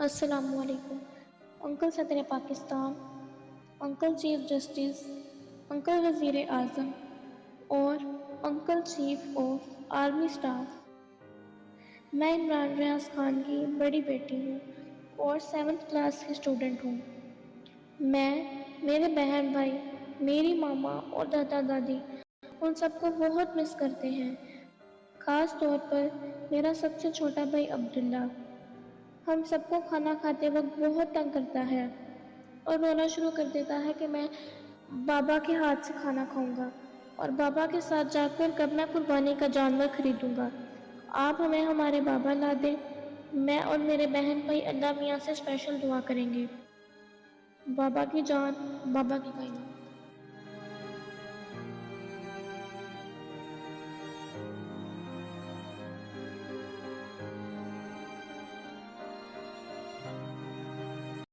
السلام علیکم انکل صدر Pakistan, uncle chief justice, uncle وزیر اعظم اور uncle chief of army staff. میں عمران ریاض خان کی بڑی بیٹی ہوں اور 7th کلاس کی اسٹوڈنٹ ہوں۔ میں، میرے بہن بھائی، میری ماما اور دادا دادی ان سب کو بہت مس کرتے ہیں، خاص طور پر میرا سب سے چھوٹا بھائی عبداللہ۔ ہم سب کو کھانا کھاتے وقت بہت تنگ کرتا ہے اور رونا شروع کر دیتا ہے کہ میں بابا کے ہاتھ سے کھانا کھاؤں گا اور بابا کے ساتھ جا کر کب میں قربانی کا جانور خریدوں گا۔ آپ ہمیں ہمارے بابا لا دیں۔ میں اور میرے بہن بھائی اللہ میاں سے اسپیشل دعا کریں گے۔ بابا کی جان، بابا کی قیام۔